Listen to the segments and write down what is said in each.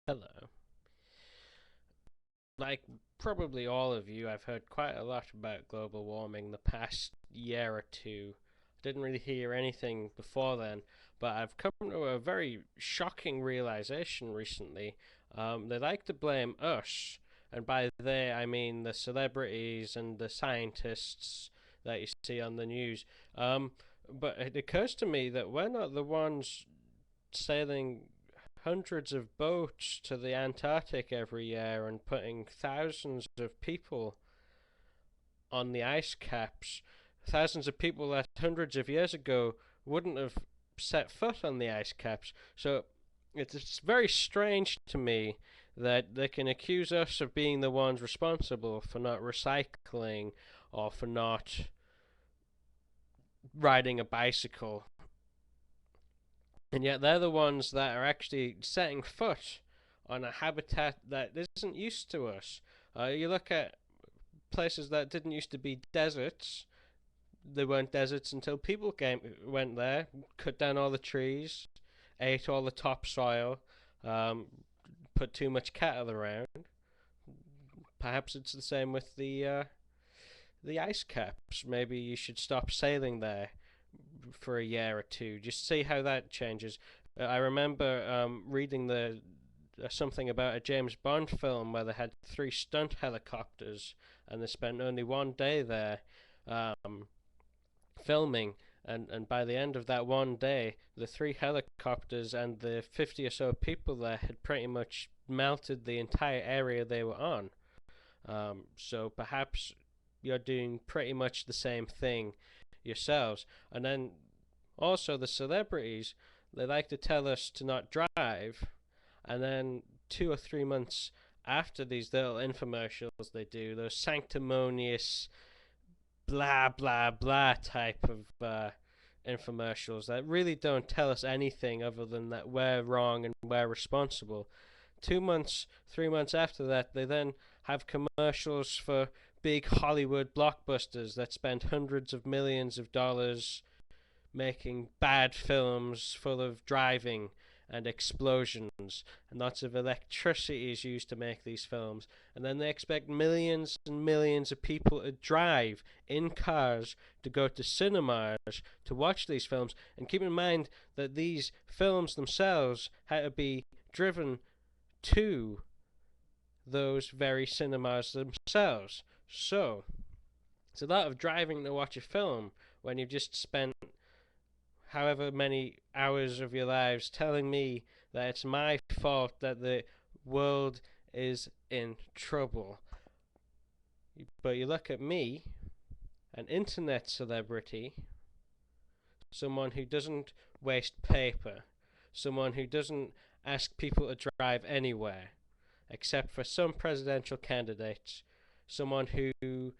Hello. Like probably all of you, I've heard quite a lot about global warming the past year or two. I didn't really hear anything before then, but I've come to a very shocking realization recently. They like to blame us, and by they I mean the celebrities and the scientists that you see on the news. But it occurs to me that we're not the ones sailing hundreds of boats to the Antarctic every year and putting thousands of people on the ice caps. Thousands of people that hundreds of years ago wouldn't have set foot on the ice caps. So it's very strange to me that they can accuse us of being the ones responsible for not recycling or for not riding a bicycle, and yet they're the ones that are actually setting foot on a habitat that isn't used to us. You look at places that didn't used to be deserts. They weren't deserts until people went there, cut down all the trees, ate all the topsoil, um, put too much cattle around. Perhaps it's the same with the ice caps. Maybe you should stop sailing there for a year or two. Just see how that changes. I remember reading the something about a James Bond film where they had three stunt helicopters and they spent only one day there um, filming. And by the end of that one day, the three helicopters and the 50 or so people there had pretty much melted the entire area they were on. So perhaps you're doing pretty much the same thing yourselves. And then also the celebrities, they like to tell us to not drive, and then 2 or 3 months after these little infomercials they do, those sanctimonious blah blah blah type of infomercials that really don't tell us anything other than that we're wrong and we're responsible. 2 months, 3 months after that, they then have commercials for big Hollywood blockbusters that spend hundreds of millions of dollars making bad films full of driving and explosions, and lots of electricity is used to make these films. And then they expect millions and millions of people to drive in cars to go to cinemas to watch these films. And keep in mind that these films themselves had to be driven to those very cinemas themselves. So it's a lot of driving to watch a film when you've just spent however many hours of your lives telling me that it's my fault that the world is in trouble. But you look at me, an internet celebrity, someone who doesn't waste paper, someone who doesn't ask people to drive anywhere, except for some presidential candidates, someone who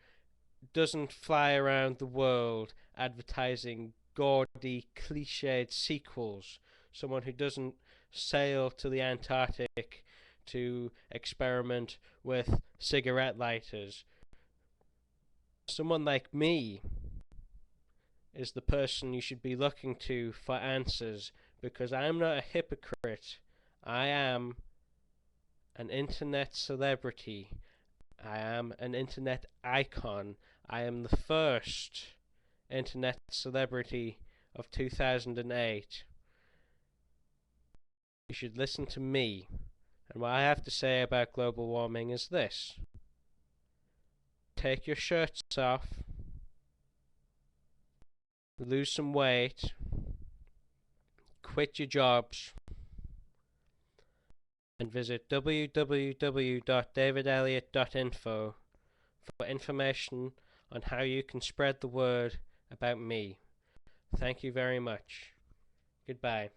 doesn't fly around the world advertising gaudy, cliched sequels, someone who doesn't sail to the Antarctic to experiment with cigarette lighters. Someone like me is the person you should be looking to for answers, because I'm not a hypocrite. I am an internet celebrity. I am an internet icon. I am the first internet celebrity of 2008. You should listen to me. And what I have to say about global warming is this: take your shirts off, lose some weight, quit your jobs, and visit www.davidelliott.info for information on how you can spread the word about me. Thank you very much. Goodbye.